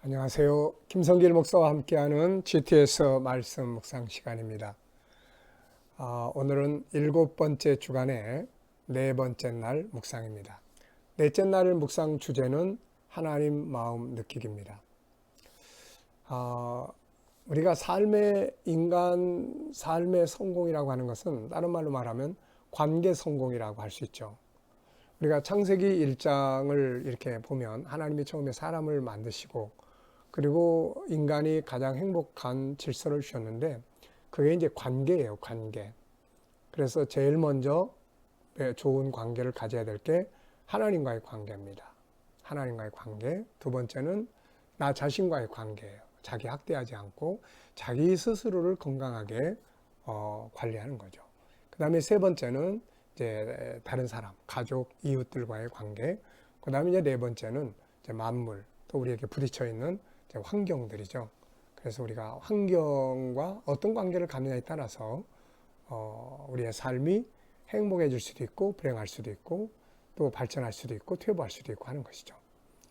안녕하세요. 김성길 목사와 함께하는 GTS 말씀 묵상 시간입니다. 오늘은 7번째 주간의 4번째 날 묵상입니다. 넷째 날 묵상 주제는 하나님 마음 느끼기입니다. 우리가 인간 삶의 성공이라고 하는 것은 다른 말로 말하면 관계 성공이라고 할 수 있죠. 우리가 창세기 1장을 이렇게 보면 하나님이 처음에 사람을 만드시고 그리고 인간이 가장 행복한 질서를 주셨는데 그게 이제 관계예요, 관계. 그래서 제일 먼저 좋은 관계를 가져야 될 게 하나님과의 관계입니다. 하나님과의 관계. 두 번째는 나 자신과의 관계예요. 자기 학대하지 않고 자기 스스로를 건강하게 관리하는 거죠. 그 다음에 세 번째는 이제 다른 사람, 가족, 이웃들과의 관계. 그 다음에 이제 네 번째는 이제 만물, 또 우리에게 부딪혀 있는 환경들이죠. 그래서 우리가 환경과 어떤 관계를 갖느냐에 따라서 우리의 삶이 행복해질 수도 있고 불행할 수도 있고 또 발전할 수도 있고 퇴보할 수도 있고 하는 것이죠.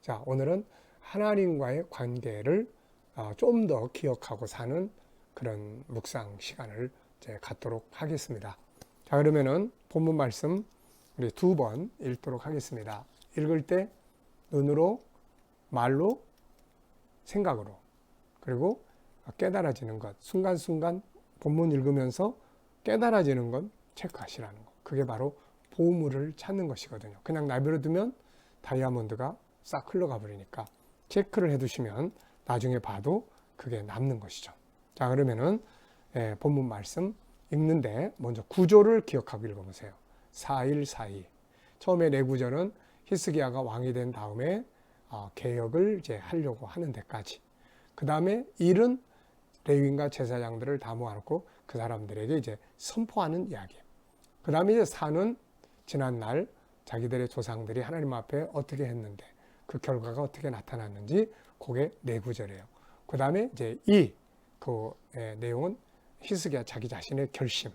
자, 오늘은 하나님과의 관계를 좀 더 기억하고 사는 그런 묵상 시간을 이제 갖도록 하겠습니다. 자, 그러면은 본문 말씀 우리 2번 읽도록 하겠습니다. 읽을 때 눈으로, 말로, 생각으로, 그리고 깨달아지는 것, 순간순간 본문 읽으면서 깨달아지는 건 체크하시라는 것. 그게 바로 보물을 찾는 것이거든요. 그냥 내버려두면 다이아몬드가 싹 흘러가 버리니까 체크를 해두시면 나중에 봐도 그게 남는 것이죠. 자, 그러면은 본문 말씀 읽는데 먼저 구조를 기억하고 읽어보세요. 4.1.4.2. 처음에 네 구절은 히스기야가 왕이 된 다음에 개혁을 이제 하려고 하는 데까지. 그 다음에 1은 레위인과 제사장들을 다 모아놓고 그 사람들에게 이제 선포하는 이야기. 그 다음에 이제 4는 지난날 자기들의 조상들이 하나님 앞에 어떻게 했는데 그 결과가 어떻게 나타났는지 그게 네 구절이에요. 그 다음에 이제 2, 그 내용은 히스기야 자기 자신의 결심.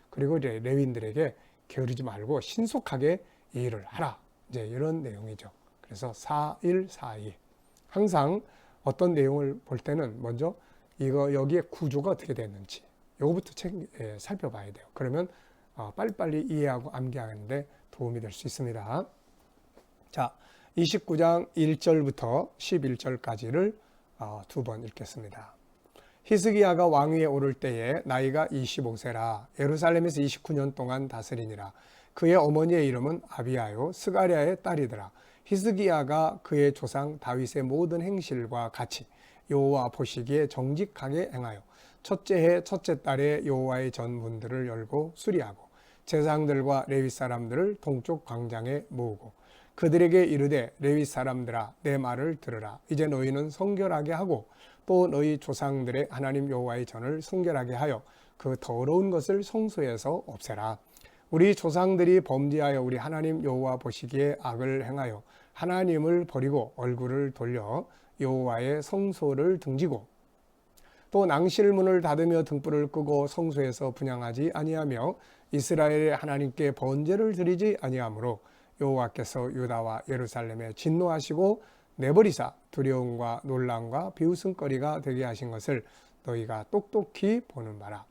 그리고 이제 레위인들에게 게으르지 말고 신속하게 이 일을 하라. 이제 이런 내용이죠. 그래서 4.1.4.2. 항상 어떤 내용을 볼 때는 먼저 여기에 구조가 어떻게 됐는지 이거부터 살펴봐야 돼요. 그러면 빨리빨리 이해하고 암기하는데 도움이 될 수 있습니다. 자, 29장 1절부터 11절까지를 두 번 읽겠습니다. 히스기야가 왕위에 오를 때에 나이가 25세라 예루살렘에서 29년 동안 다스리니라. 그의 어머니의 이름은 아비야요 스가랴의 딸이더라. 히스기야가 그의 조상 다윗의 모든 행실과 같이 여호와 보시기에 정직하게 행하여 첫째 해 첫째 달에 여호와의 전 문들을 열고 수리하고 제사장들과 레위 사람들을 동쪽 광장에 모으고 그들에게 이르되 레위 사람들아 내 말을 들으라. 이제 너희는 성결하게 하고 또 너희 조상들의 하나님 여호와의 전을 성결하게 하여 그 더러운 것을 성소에서 없애라. 우리 조상들이 범죄하여 우리 하나님 여호와 보시기에 악을 행하여 하나님을 버리고 얼굴을 돌려 여호와의 성소를 등지고 또 낭실문을 닫으며 등불을 끄고 성소에서 분향하지 아니하며 이스라엘의 하나님께 번제를 드리지 아니하므로 여호와께서 유다와 예루살렘에 진노하시고 내버리사 두려움과 놀람과 비웃음거리가 되게 하신 것을 너희가 똑똑히 보는 바라.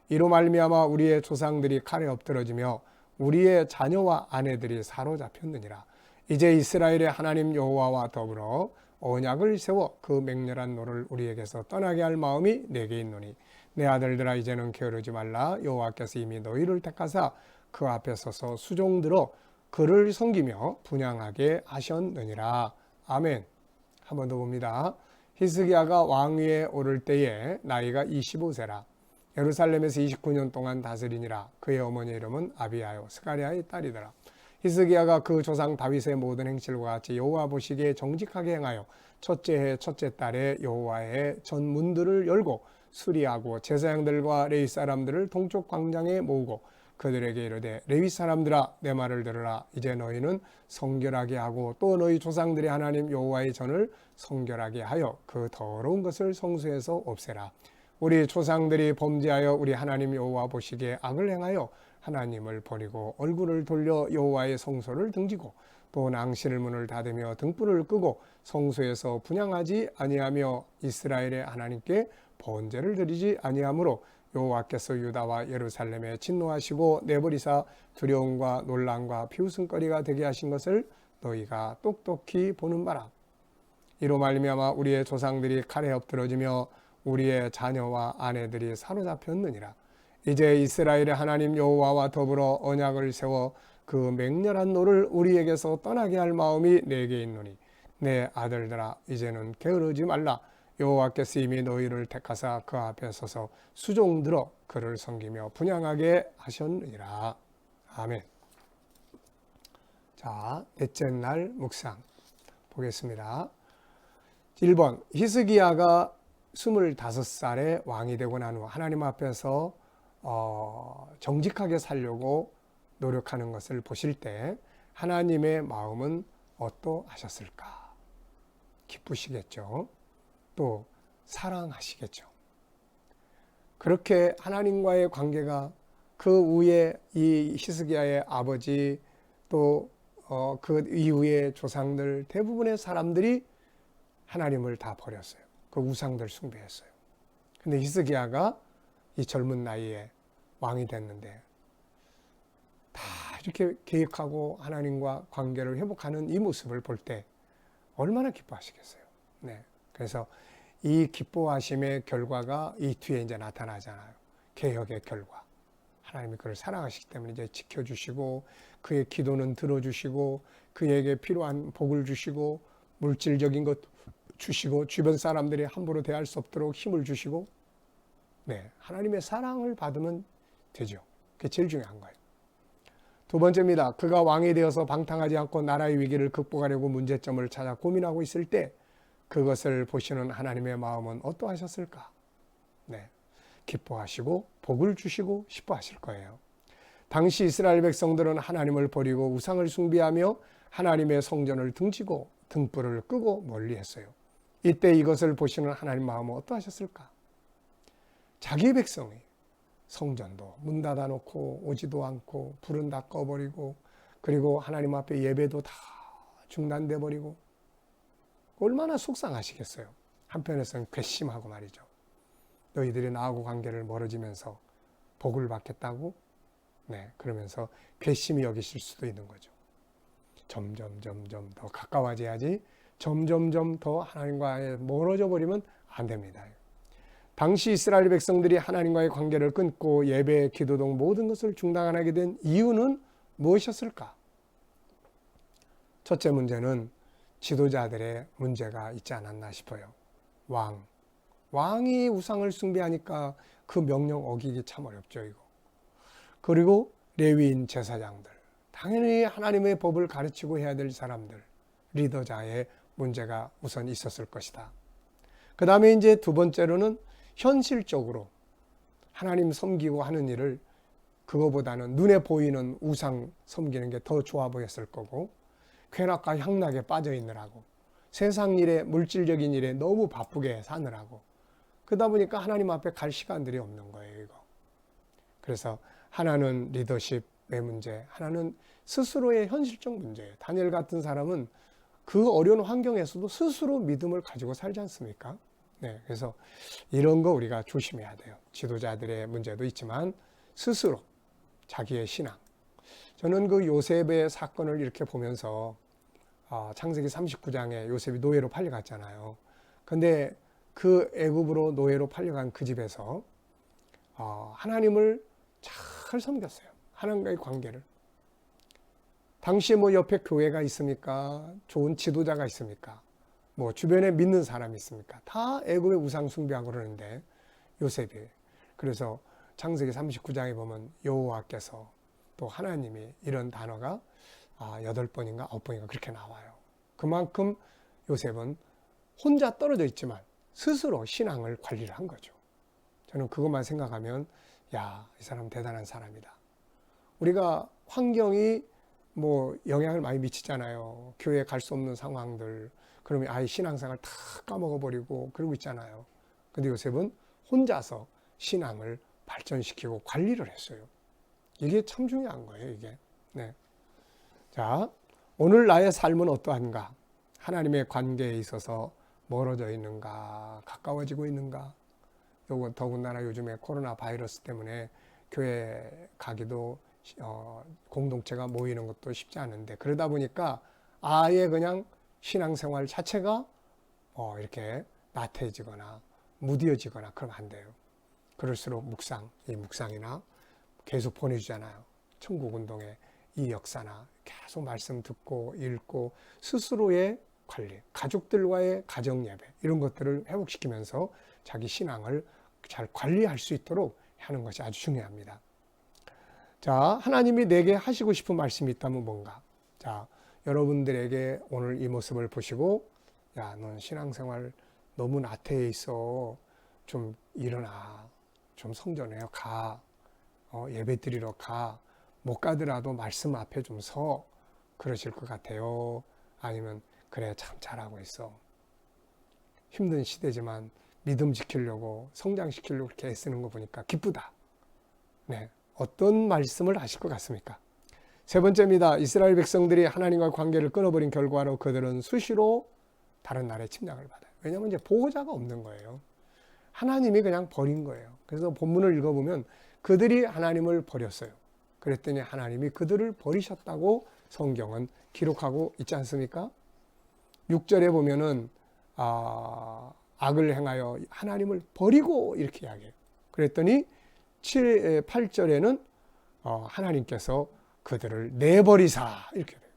이로 말미암아 우리의 조상들이 칼에 엎드러지며 우리의 자녀와 아내들이 사로잡혔느니라. 이제 이스라엘의 하나님 여호와와 더불어 언약을 세워 그 맹렬한 노를 우리에게서 떠나게 할 마음이 내게 있노니 내 아들들아 이제는 게으르지 말라. 여호와께서 이미 너희를 택하사 그 앞에 서서 수종들어 그를 섬기며 분향하게 하셨느니라. 아멘. 한 번 더 봅니다. 히스기야가 왕위에 오를 때에 나이가 25세라 예루살렘에서 29년 동안 다스리니라. 그의 어머니 이름은 아비야요 스가랴의 딸이더라. 히스기야가 그 조상 다윗의 모든 행실과 같이 여호와 보시기에 정직하게 행하여 첫째 해 첫째 달에 여호와의 전 문들을 열고 수리하고 제사장들과 레위 사람들을 동쪽 광장에 모으고 그들에게 이르되 레위 사람들아 내 말을 들으라. 이제 너희는 성결하게 하고 또 너희 조상들의 하나님 여호와의 전을 성결하게 하여 그 더러운 것을 성소에서 없애라. 우리 조상들이 범죄하여 우리 하나님 여호와 보시기에 악을 행하여 하나님을 버리고 얼굴을 돌려 여호와의 성소를 등지고 또 낭실 문을 닫으며 등불을 끄고 성소에서 분향하지 아니하며 이스라엘의 하나님께 번제를 드리지 아니하므로 여호와께서 유다와 예루살렘에 진노하시고 내버리사 두려움과 놀람과 비웃음거리가 되게 하신 것을 너희가 똑똑히 보는 바라. 이로 말미암아 우리의 조상들이 칼에 엎드러지며 우리의 자녀와 아내들이 사로잡혔느니라. 이제 이스라엘의 하나님 여호와와 더불어 언약을 세워 그 맹렬한 노를 우리에게서 떠나게 할 마음이 내게 있노니 내 아들들아 이제는 게으르지 말라. 여호와께서 이미 너희를 택하사 그 앞에 서서 수종들어 그를 섬기며 분향하게 하셨느니라. 아멘. 자, 넷째 날 묵상 보겠습니다. 1번, 히스기야가 25살에 왕이 되고 난 후 하나님 앞에서 정직하게 살려고 노력하는 것을 보실 때 하나님의 마음은 어떠하셨을까? 기쁘시겠죠. 또 사랑하시겠죠. 그렇게 하나님과의 관계가 그 후에 이 히스기야의 아버지 또 그 이후의 조상들 대부분의 사람들이 하나님을 다 버렸어요. 그 우상들 숭배했어요. 근데 히스기야가 이 젊은 나이에 왕이 됐는데 다 이렇게 계획하고 하나님과 관계를 회복하는 이 모습을 볼 때 얼마나 기뻐하시겠어요. 네. 그래서 이 기뻐하심의 결과가 이 뒤에 이제 나타나잖아요. 개혁의 결과. 하나님이 그를 사랑하시기 때문에 이제 지켜주시고 그의 기도는 들어주시고 그에게 필요한 복을 주시고 물질적인 것 주시고 주변 사람들이 함부로 대할 수 없도록 힘을 주시고 네, 하나님의 사랑을 받으면 되죠. 그게 제일 중요한 거예요. 두 번째입니다. 그가 왕이 되어서 방탕하지 않고 나라의 위기를 극복하려고 문제점을 찾아 고민하고 있을 때 그것을 보시는 하나님의 마음은 어떠하셨을까? 네, 기뻐하시고 복을 주시고 싶어하실 거예요. 당시 이스라엘 백성들은 하나님을 버리고 우상을 숭배하며 하나님의 성전을 등지고 등불을 끄고 멀리했어요. 이때 이것을 보시는 하나님 마음은 어떠하셨을까? 자기 백성이 성전도 문 닫아놓고 오지도 않고 불은 다 꺼버리고 그리고 하나님 앞에 예배도 다 중단돼 버리고 얼마나 속상하시겠어요. 한편에서는 괘씸하고 말이죠. 너희들이 나하고 관계를 멀어지면서 복을 받겠다고? 네, 그러면서 괘씸히 여기실 수도 있는 거죠. 점점 더 가까워져야지 점점 더 하나님과 멀어져 버리면 안 됩니다. 당시 이스라엘 백성들이 하나님과의 관계를 끊고 예배, 기도 등 모든 것을 중단하게 된 이유는 무엇이었을까? 첫째 문제는 지도자들의 문제가 있지 않았나 싶어요. 왕이 우상을 숭배하니까 그 명령 어기기 참 어렵죠, 이거. 그리고 레위인 제사장들, 당연히 하나님의 법을 가르치고 해야 될 사람들, 리더자의 문제가 우선 있었을 것이다. 그 다음에 이제 두 번째로는 현실적으로 하나님 섬기고 하는 일을 그거보다는 눈에 보이는 우상 섬기는 게 더 좋아 보였을 거고 쾌락과 향락에 빠져 있느라고 세상 일에 물질적인 일에 너무 바쁘게 사느라고 그러다 보니까 하나님 앞에 갈 시간들이 없는 거예요, 이거. 그래서 하나는 리더십의 문제, 하나는 스스로의 현실적 문제예요. 다니엘 같은 사람은 그 어려운 환경에서도 스스로 믿음을 가지고 살지 않습니까? 네, 그래서 이런 거 우리가 조심해야 돼요. 지도자들의 문제도 있지만 스스로 자기의 신앙. 저는 그 요셉의 사건을 이렇게 보면서 창세기 39장에 요셉이 노예로 팔려갔잖아요. 근데 그 애굽으로 노예로 팔려간 그 집에서 하나님을 잘 섬겼어요. 하나님과의 관계를. 당시에 뭐 옆에 교회가 있습니까? 좋은 지도자가 있습니까? 뭐 주변에 믿는 사람이 있습니까? 다 애굽의 우상 숭배하고 그러는데 요셉이. 그래서 창세기 39장에 보면 여호와께서 또 하나님이 이런 단어가 8번인가 9번인가 그렇게 나와요. 그만큼 요셉은 혼자 떨어져 있지만 스스로 신앙을 관리를 한 거죠. 저는 그것만 생각하면 이 사람 대단한 사람이다. 우리가 환경이 뭐 영향을 많이 미치잖아요. 교회에 갈 수 없는 상황들. 그러면 아예 신앙생활 다 까먹어버리고 그러고 있잖아요. 근데 요셉은 혼자서 신앙을 발전시키고 관리를 했어요. 이게 참 중요한 거예요, 이게. 네. 자, 오늘 나의 삶은 어떠한가? 하나님의 관계에 있어서 멀어져 있는가? 가까워지고 있는가? 더군다나 요즘에 코로나 바이러스 때문에 교회 가기도 공동체가 모이는 것도 쉽지 않은데, 그러다 보니까 아예 그냥 신앙생활 자체가 이렇게 나태해지거나 무뎌지거나 그러면 안 돼요. 그럴수록 이 묵상이나 계속 보내주잖아요. 천국운동의 이 역사나 계속 말씀 듣고 읽고 스스로의 관리, 가족들과의 가정예배 이런 것들을 회복시키면서 자기 신앙을 잘 관리할 수 있도록 하는 것이 아주 중요합니다. 자, 하나님이 내게 하시고 싶은 말씀이 있다면 뭔가? 자, 여러분들에게 오늘 이 모습을 보시고, 야, 넌 신앙생활 너무 나태해 있어. 좀 일어나. 좀 성전에 가. 예배 드리러 가. 못 가더라도 말씀 앞에 좀 서. 그러실 것 같아요. 아니면, 그래, 참 잘하고 있어. 힘든 시대지만 믿음 지키려고, 성장시키려고 그렇게 애쓰는 거 보니까 기쁘다. 네. 어떤 말씀을 하실 것 같습니까? 세 번째입니다. 이스라엘 백성들이 하나님과 관계를 끊어버린 결과로 그들은 수시로 다른 나라의 침략을 받아요. 왜냐하면 이제 보호자가 없는 거예요. 하나님이 그냥 버린 거예요. 그래서 본문을 읽어보면 그들이 하나님을 버렸어요. 그랬더니 하나님이 그들을 버리셨다고 성경은 기록하고 있지 않습니까? 6절에 보면은 악을 행하여 하나님을 버리고 이렇게 이야기해요. 그랬더니 8절에는 하나님께서 그들을 내버리사 이렇게 돼요.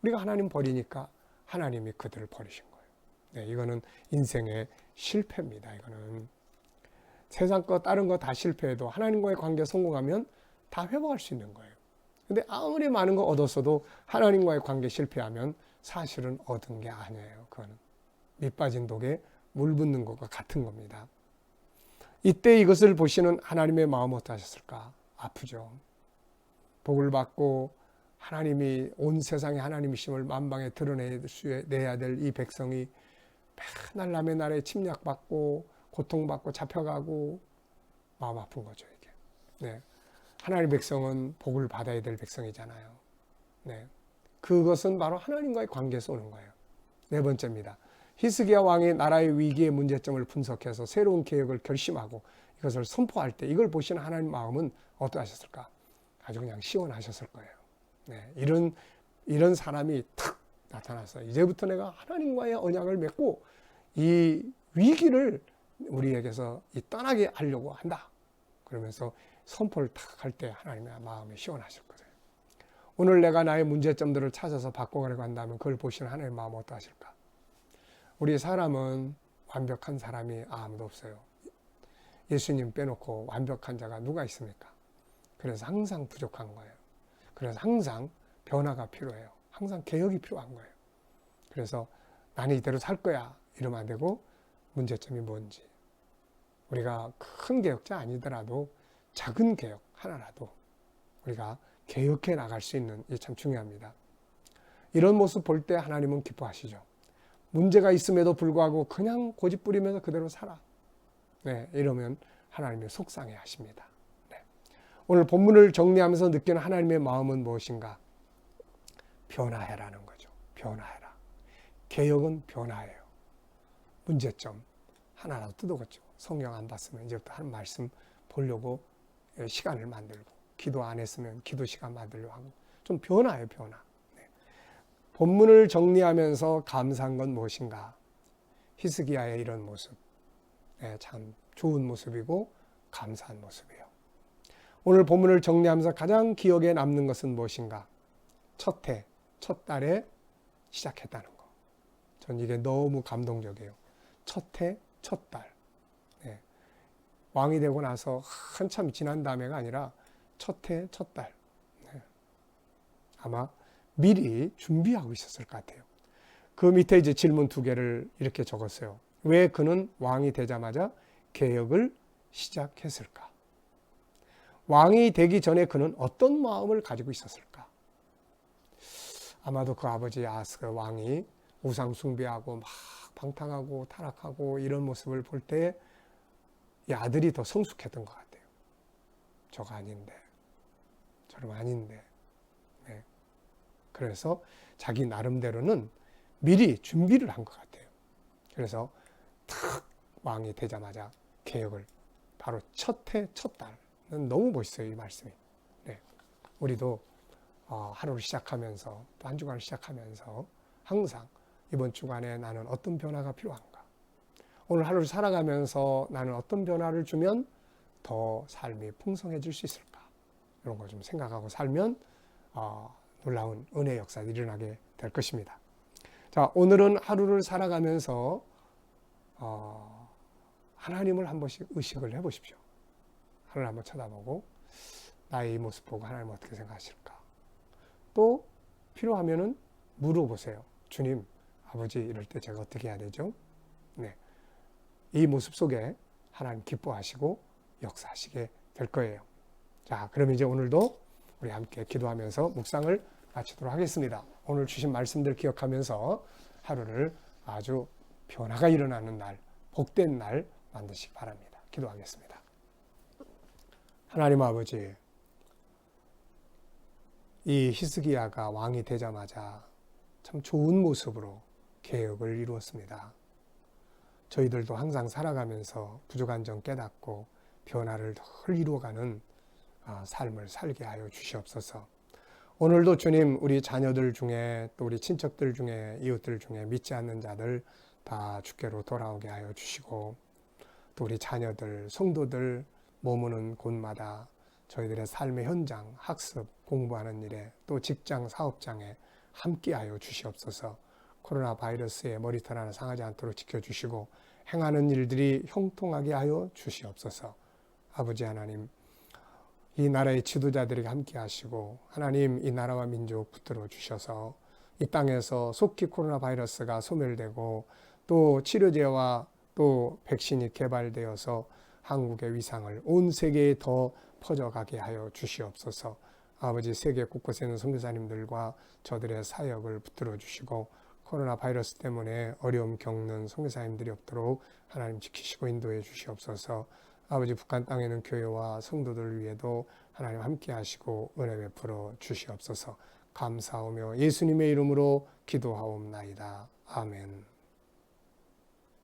우리가 하나님 버리니까 하나님이 그들을 버리신 거예요. 네, 이거는 인생의 실패입니다. 이거는 세상 거 다른 거 다 실패해도 하나님과의 관계 성공하면 다 회복할 수 있는 거예요. 근데 아무리 많은 거 얻었어도 하나님과의 관계 실패하면 사실은 얻은 게 아니에요. 그거는 밑 빠진 독에 물 붓는 것과 같은 겁니다. 이때 이것을 보시는 하나님의 마음은 어떠하셨을까? 아프죠. 복을 받고 하나님이 온 세상에 하나님이심을 만방에 드러내야 될 이 백성이 맨날 남의 나라에 침략받고 고통받고 잡혀가고 마음 아픈 거죠, 이게. 네. 하나님의 백성은 복을 받아야 될 백성이잖아요. 네. 그것은 바로 하나님과의 관계에서 오는 거예요. 네 번째입니다. 히스기야 왕이 나라의 위기의 문제점을 분석해서 새로운 개혁을 결심하고 이것을 선포할 때 이걸 보시는 하나님 마음은 어떠하셨을까? 아주 그냥 시원하셨을 거예요. 네, 이런 사람이 탁 나타나서 이제부터 내가 하나님과의 언약을 맺고 이 위기를 우리에게서 떠나게 하려고 한다. 그러면서 선포를 탁 할 때 하나님의 마음이 시원하실 거예요. 오늘 내가 나의 문제점들을 찾아서 바꿔가려고 한다면 그걸 보시는 하나님의 마음은 어떠하실까? 우리 사람은 완벽한 사람이 아무도 없어요. 예수님 빼놓고 완벽한 자가 누가 있습니까? 그래서 항상 부족한 거예요. 그래서 항상 변화가 필요해요. 항상 개혁이 필요한 거예요. 그래서 나는 이대로 살 거야 이러면 안 되고 문제점이 뭔지 우리가 큰 개혁자 아니더라도 작은 개혁 하나라도 우리가 개혁해 나갈 수 있는 게 참 중요합니다. 이런 모습 볼 때 하나님은 기뻐하시죠. 문제가 있음에도 불구하고 그냥 고집 부리면서 그대로 살아. 네, 이러면 하나님이 속상해 하십니다. 네. 오늘 본문을 정리하면서 느끼는 하나님의 마음은 무엇인가? 변화해라는 거죠. 변화해라. 개혁은 변화예요. 문제점 하나라도 뜯어겠죠. 성경 안 봤으면 이제부터 한 말씀 보려고 시간을 만들고 기도 안 했으면 기도 시간 만들려고 하고 좀 변화예요. 변화. 본문을 정리하면서 감사한 건 무엇인가? 히스기야의 이런 모습. 네, 참 좋은 모습이고 감사한 모습이에요. 오늘 본문을 정리하면서 가장 기억에 남는 것은 무엇인가? 첫 해, 첫 달에 시작했다는 거. 전 이게 너무 감동적이에요. 첫 해, 첫 달. 네. 왕이 되고 나서 한참 지난 다음에가 아니라 첫 해, 첫 달. 네. 아마 미리 준비하고 있었을 것 같아요. 그 밑에 이제 질문 2개를 이렇게 적었어요. 왜 그는 왕이 되자마자 개혁을 시작했을까? 왕이 되기 전에 그는 어떤 마음을 가지고 있었을까? 아마도 그 아버지 아하스 왕이 우상 숭배하고 막 방탕하고 타락하고 이런 모습을 볼 때 이 아들이 더 성숙했던 것 같아요. 저거 아닌데, 저럼 아닌데. 그래서 자기 나름대로는 미리 준비를 한 것 같아요. 그래서 탁 왕이 되자마자 개혁을 바로 첫 해, 첫 달은 너무 멋있어요, 이 말씀이. 네. 우리도 하루를 시작하면서 또 한 주간을 시작하면서 항상 이번 주간에 나는 어떤 변화가 필요한가? 오늘 하루를 살아가면서 나는 어떤 변화를 주면 더 삶이 풍성해질 수 있을까? 이런 걸 좀 생각하고 살면 놀라운 은혜 역사가 일어나게 될 것입니다. 자, 오늘은 하루를 살아가면서 하나님을 한 번씩 의식을 해보십시오. 하나님을 한번 쳐다보고 나의 이 모습 보고 하나님 어떻게 생각하실까? 또 필요하면은 물어보세요. 주님, 아버지 이럴 때 제가 어떻게 해야 되죠? 네, 이 모습 속에 하나님 기뻐하시고 역사하시게 될 거예요. 자, 그럼 이제 오늘도 우리 함께 기도하면서 묵상을 마치도록 하겠습니다. 오늘 주신 말씀들 기억하면서 하루를 아주 변화가 일어나는 날, 복된 날 만드시기 바랍니다. 기도하겠습니다. 하나님 아버지, 이 히스기야가 왕이 되자마자 참 좋은 모습으로 개혁을 이루었습니다. 저희들도 항상 살아가면서 부족한 점 깨닫고 변화를 덜 이루어가는 삶을 살게 하여 주시옵소서. 오늘도 주님, 우리 자녀들 중에 또 우리 친척들 중에 이웃들 중에 믿지 않는 자들 다 주께로 돌아오게 하여 주시고, 또 우리 자녀들, 성도들 머무는 곳마다 저희들의 삶의 현장, 학습, 공부하는 일에 또 직장, 사업장에 함께하여 주시옵소서. 코로나 바이러스에 머리털 하나 상하지 않도록 지켜주시고 행하는 일들이 형통하게 하여 주시옵소서. 아버지 하나님, 이 나라의 지도자들에게 함께 하시고 하나님 이 나라와 민족 붙들어 주셔서 이 땅에서 속히 코로나 바이러스가 소멸되고 또 치료제와 또 백신이 개발되어서 한국의 위상을 온 세계에 더 퍼져가게 하여 주시옵소서. 아버지, 세계 곳곳에 있는 선교사님들과 저들의 사역을 붙들어 주시고 코로나 바이러스 때문에 어려움 겪는 선교사님들이 없도록 하나님 지키시고 인도해 주시옵소서. 아버지, 북한 땅에 있는 교회와 성도들 위에도 하나님 함께 하시고 은혜 베풀어 주시옵소서. 감사하며 예수님의 이름으로 기도하옵나이다. 아멘.